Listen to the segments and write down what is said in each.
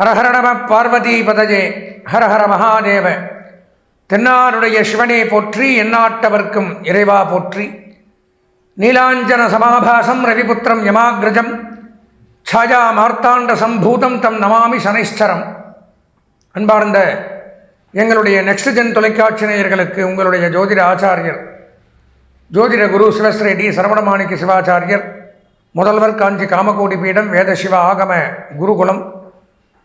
ஹரஹர நம பார்வதி பதஜே ஹரஹர மகாதேவ. தென்னாருடைய சிவனே போற்றி, எந்நாட்டவர்க்கும் இறைவா போற்றி. நீலாஞ்சன சமாபாசம் ரவிபுத்திரம் யமாகிரஜம் சாயா மார்த்தாண்ட சம்பூதம் தம் நமாமி சனைஸ்வரம். அன்பார்ந்த எங்களுடைய நெக்ஸ்ட் ஜென் தொலைக்காட்சி நேயர்களுக்கு உங்களுடைய ஜோதிட ஆச்சாரியர் ஜோதிட குரு சிவஸ்ரீ டி சரவணமாணிக்க சிவாச்சாரியர், முதல்வர் காஞ்சி காமகோடி பீடம், வேத சிவ ஆகம குருகுலம்,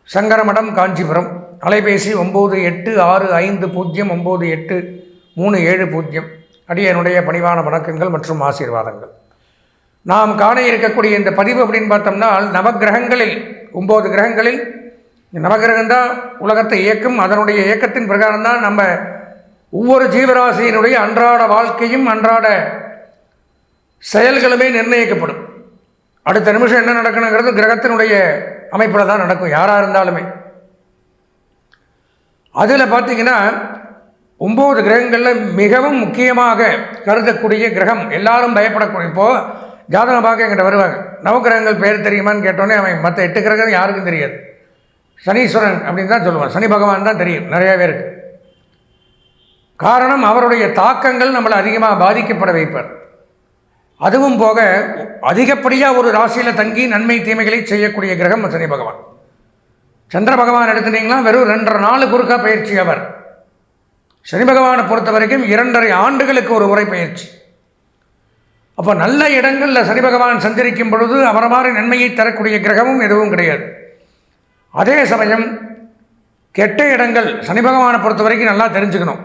சங்கரமடம், காஞ்சிபுரம். அலைபேசி 9865098370. அடியனுடைய பணிவான வணக்கங்கள் மற்றும் ஆசீர்வாதங்கள். நாம் காண இருக்கக்கூடிய இந்த பதிவு அப்படின்னு பார்த்தோம்னா, நவகிரகங்களில் 9 கிரகங்களில் நவகிரகம்தான் உலகத்தை இயக்கும். அதனுடைய இயக்கத்தின் பிரகாரம் தான் நம்ம ஒவ்வொரு ஜீவராசியினுடைய அன்றாட வாழ்க்கையும் அன்றாட செயல்களுமே நிர்ணயிக்கப்படும். அடுத்த நிமிஷம் என்ன நடக்கணுங்கிறது கிரகத்தினுடைய அமைப்பில் தான் நடக்கும், யாராக இருந்தாலுமே. அதில் பார்த்திங்கன்னா 9 கிரகங்களில் மிகவும் முக்கியமாக கருதக்கூடிய கிரகம், எல்லாரும் பயப்படக்கூடிய, இப்போது ஜாதகம் பார்க்க என்கிட்ட வருவாங்க, நவகிரகங்கள் பேர் தெரியுமான்னு கேட்டோன்னே அவன் மற்ற 8 கிரகம் யாருக்கும் தெரியாது. சனீஸ்வரன் அப்படின்னு தான் சொல்லுவான், சனி பகவான் தான் தெரியும் நிறைய பேருக்கு. காரணம், அவருடைய தாக்கங்கள் நம்மளை அதிகமாக பாதிக்கப்பட வைப்பார். அதுவும் போக அதிகப்படியாக ஒரு ராசியில் தங்கி நன்மை தீமைகளை செய்யக்கூடிய கிரகம் சனி பகவான். சந்திர பகவான் எடுத்துட்டிங்கன்னா வெறும் 2.5 நாள் குறுக்கா பயிற்சி அவர். சனி பகவானை பொறுத்த வரைக்கும் 2.5 ஆண்டுகளுக்கு ஒரு முறை பயிற்சி. அப்போ நல்ல இடங்களில் சனி பகவான் சஞ்சரிக்கும் பொழுது அவரை மாதிரி நன்மையை தரக்கூடிய கிரகமும் எதுவும் கிடையாது. அதே சமயம் கெட்ட இடங்கள் சனி பகவானை பொறுத்த வரைக்கும் நல்லா தெரிஞ்சுக்கணும்.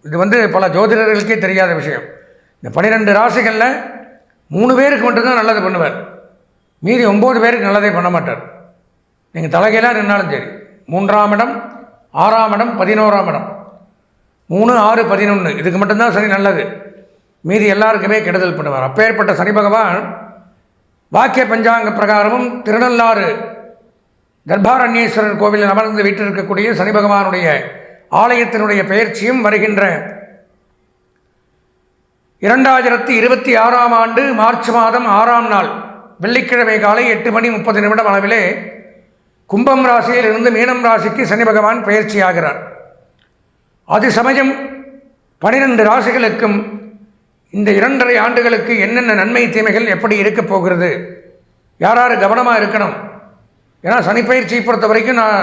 இது பல ஜோதிடர்களுக்கே தெரியாத விஷயம். இந்த 12 ராசிகளில் 3 பேருக்கு மட்டும்தான் நல்லது பண்ணுவார், மீதி 9 பேருக்கு நல்லதே பண்ண மாட்டார். நீங்கள் தலைகையிலாக நின்னாலும் சரி, 3ஆம் இடம், 6ஆம் இடம், 11ஆம் இடம், 3, 6, 11 இதுக்கு மட்டும்தான் சனி நல்லது, மீதி எல்லாருக்குமே கெடுதல் பண்ணுவார். அப்பேற்பட்ட சனி பகவான் வாக்கிய பஞ்சாங்க பிரகாரமும் திருநள்ளாறு தர்பாரண்யேஸ்வரர் கோவிலில் அமர்ந்து வீட்டிருக்கக்கூடிய சனி பகவானுடைய ஆலயத்தினுடைய பெயர்ச்சியும் வருகின்ற 2026ஆம் ஆண்டு மார்ச் மாதம் 6ஆம் நாள் வெள்ளிக்கிழமை காலை 8:30 அளவிலே கும்பம் ராசியில் இருந்து மீனம் ராசிக்கு சனி பகவான் பெயர்ச்சி ஆகிறார். அது சமயம் 12 ராசிகளுக்கும் இந்த 2.5 ஆண்டுகளுக்கு என்னென்ன நன்மை தீமைகள் எப்படி இருக்க போகிறது, யார் கவனமாக இருக்கணும். ஏன்னா சனிப்பயிற்சியை பொறுத்த வரைக்கும் நான்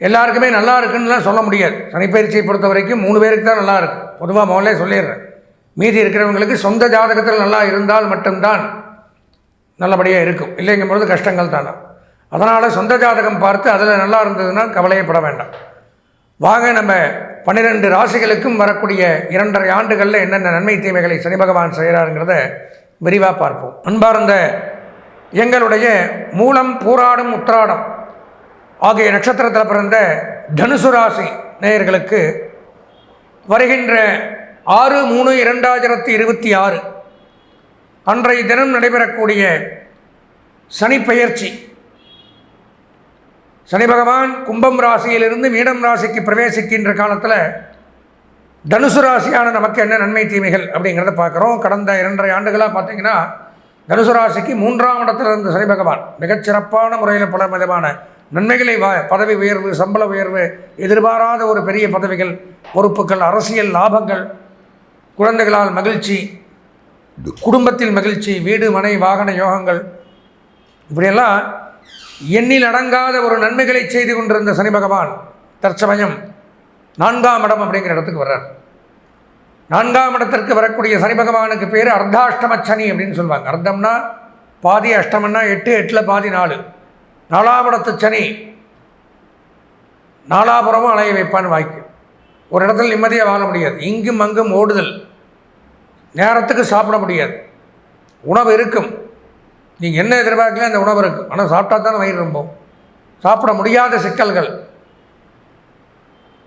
எல்லாருக்குமே நல்லா இருக்குன்னுலாம் சொல்ல முடியாது. சனிப்பயிற்சியை பொறுத்த வரைக்கும் 3 பேருக்கு தான் நல்லா இருக்குது, பொதுவாக முதல்ல சொல்லிடுறேன். மீதி இருக்கிறவங்களுக்கு சொந்த ஜாதகத்தில் நல்லா இருந்தால் மட்டும்தான் நல்லபடியாக இருக்கும், இல்லைங்கும்போது கஷ்டங்கள் தானே. அதனால் சொந்த ஜாதகம் பார்த்து அதில் நல்லா இருந்ததுன்னா கவலையப்பட வேண்டாம். வாங்க நம்ம 12 ராசிகளுக்கும் வரக்கூடிய 2.5 ஆண்டுகளில் என்னென்ன நன்மை தீமைகளை சனி பகவான் செய்கிறாருங்கிறத விரிவாக பார்ப்போம். அன்பார்ந்த எங்களுடைய மூலம், பூராடம், உத்திராடம் ஆகிய நட்சத்திரத்தில் பிறந்த தனுசு ராசி நேயர்களுக்கு வருகின்ற 6/3/2026 அன்றைய தினம் நடைபெறக்கூடிய சனி பெயர்ச்சி, சனி பகவான் கும்பம் ராசியிலிருந்து மீனம் ராசிக்கு பிரவேசிக்கின்ற காலத்தில் தனுசு ராசியான நமக்கு என்ன நன்மை தீமைகள் அப்படிங்கிறத பார்க்குறோம். கடந்த 2.5 ஆண்டுகளாக பார்த்திங்கன்னா தனுசு ராசிக்கு 3ஆம் இடத்தில் இருந்த சனி பகவான் மிகச்சிறப்பான முறையில் பல விதமான நன்மைகளை, பதவி உயர்வு, சம்பள உயர்வு, எதிர்பாராத ஒரு பெரிய பதவிகள், பொறுப்புகள், அரசியல் லாபங்கள், குழந்தைகளால் மகிழ்ச்சி, குடும்பத்தில் மகிழ்ச்சி, வீடு மனை வாகன யோகங்கள், இப்படியெல்லாம் எண்ணில் அடங்காத ஒரு நன்மைகளை செய்து கொண்டிருந்த சனி பகவான் தற்சமயம் 4ஆம் இடம் அப்படிங்கிற இடத்துக்கு வர்றார். 4ஆம் இடத்திற்கு வரக்கூடிய சனி பகவானுக்கு பேர் அர்த்தாஷ்டம சனி அப்படின்னு சொல்லுவாங்க. அர்த்தம்னா பாதி, அஷ்டமன்னா 8, 8ல் பாதி 4. 4ஆம் இடத்து சனி நாலாபுரமும் அலைய வைப்பான்னு வாய்க்கு. ஒரு இடத்துல நிம்மதியாக வாழ முடியாது, இங்கும் அங்கும் ஓடுதல், நேரத்துக்கு சாப்பிட முடியாது. உணவு இருக்கும், நீங்கள் என்ன எதிர்பார்க்கல அந்த உணவு இருக்கும், ஆனால் சாப்பிட்டா தானே வயிறு ரொம்ப. சாப்பிட முடியாத சிக்கல்கள்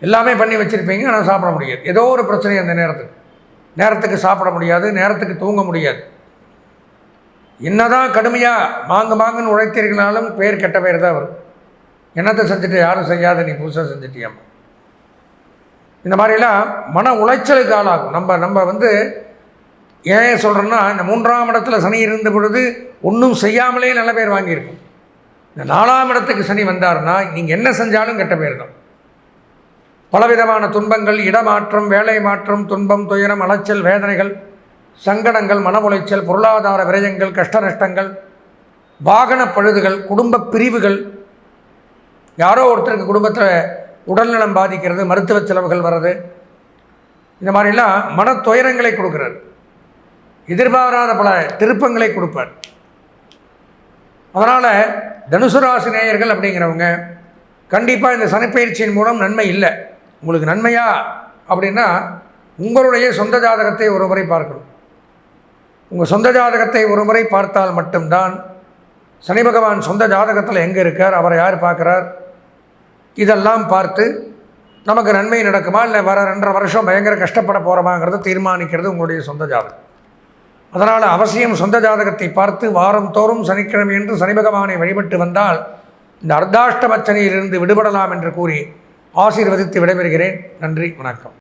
எல்லாமே பண்ணி வச்சுருப்பீங்க, ஆனால் சாப்பிட முடியாது. ஏதோ ஒரு பிரச்சனை அந்த நேரத்துக்கு சாப்பிட முடியாது, நேரத்துக்கு தூங்க முடியாது. என்னதான் கடுமையாக மாங்குன்னு உழைத்தீர்களாலும் பேர் கெட்ட பேர் தான் வரும். என்னத்தை செஞ்சுட்டு யாரும் செய்யாத நீ புதுசாக செஞ்சுட்டியாம்மா, இந்த மாதிரிலாம் மன உளைச்சலுக்கு ஆளாகும். நம்ம ஏன் சொல்கிறேன்னா, இந்த 3ஆம் இடத்துல சனி இருந்த பொழுது ஒன்றும் செய்யாமலே நல்ல பேர் வாங்கியிருக்கும். இந்த 4ஆம் இடத்துக்கு சனி வந்தார்னா நீங்கள் என்ன செஞ்சாலும் கெட்ட பேர் தான். பலவிதமான துன்பங்கள், இடமாற்றம், வேலை மாற்றம், துன்பம், துயரம், அலைச்சல், வேதனைகள், சங்கடங்கள், மன உளைச்சல், பொருளாதார விரயங்கள், கஷ்ட நஷ்டங்கள், வாகன பழுதுகள், குடும்ப பிரிவுகள், யாரோ ஒருத்தருக்கு குடும்பத்தில் உடல்நலம் பாதிக்கிறது, மருத்துவ செலவுகள் வர்றது, இந்த மாதிரிலாம் மன துயரங்களை கொடுக்குறார். எதிர்பாராத பல திருப்பங்களை கொடுப்பார். அதனால் தனுசு ராசி நேயர்கள் அப்படிங்கிறவங்க கண்டிப்பாக இந்த சனிப்பெயர்ச்சியின் மூலம் நன்மை இல்லை. உங்களுக்கு நன்மையா அப்படின்னா உங்களுடைய சொந்த ஜாதகத்தை ஒரு முறை பார்க்கணும். உங்கள் சொந்த ஜாதகத்தை ஒரு முறை பார்த்தால் மட்டும்தான் சனி பகவான் சொந்த ஜாதகத்தில் எங்கே இருக்கார், அவரை யார் பார்க்குறார், இதெல்லாம் பார்த்து நமக்கு நன்மை நடக்குமா இல்லை வர 2.5 வருஷம் பயங்கர கஷ்டப்பட போகிறோமாங்கிறத தீர்மானிக்கிறது உங்களுடைய சொந்த ஜாதகம். அதனால் அவசியம் சொந்த ஜாதகத்தை பார்த்து வாரம் தோறும் சனிக்கிழமை என்று சனி பகவானை வழிபட்டு வந்தால் இந்த அர்த்தாஷ்டம சனியிலிருந்து விடுபடலாம் என்று கூறி ஆசீர்வதித்து விடைபெறுகிறேன். நன்றி, வணக்கம்.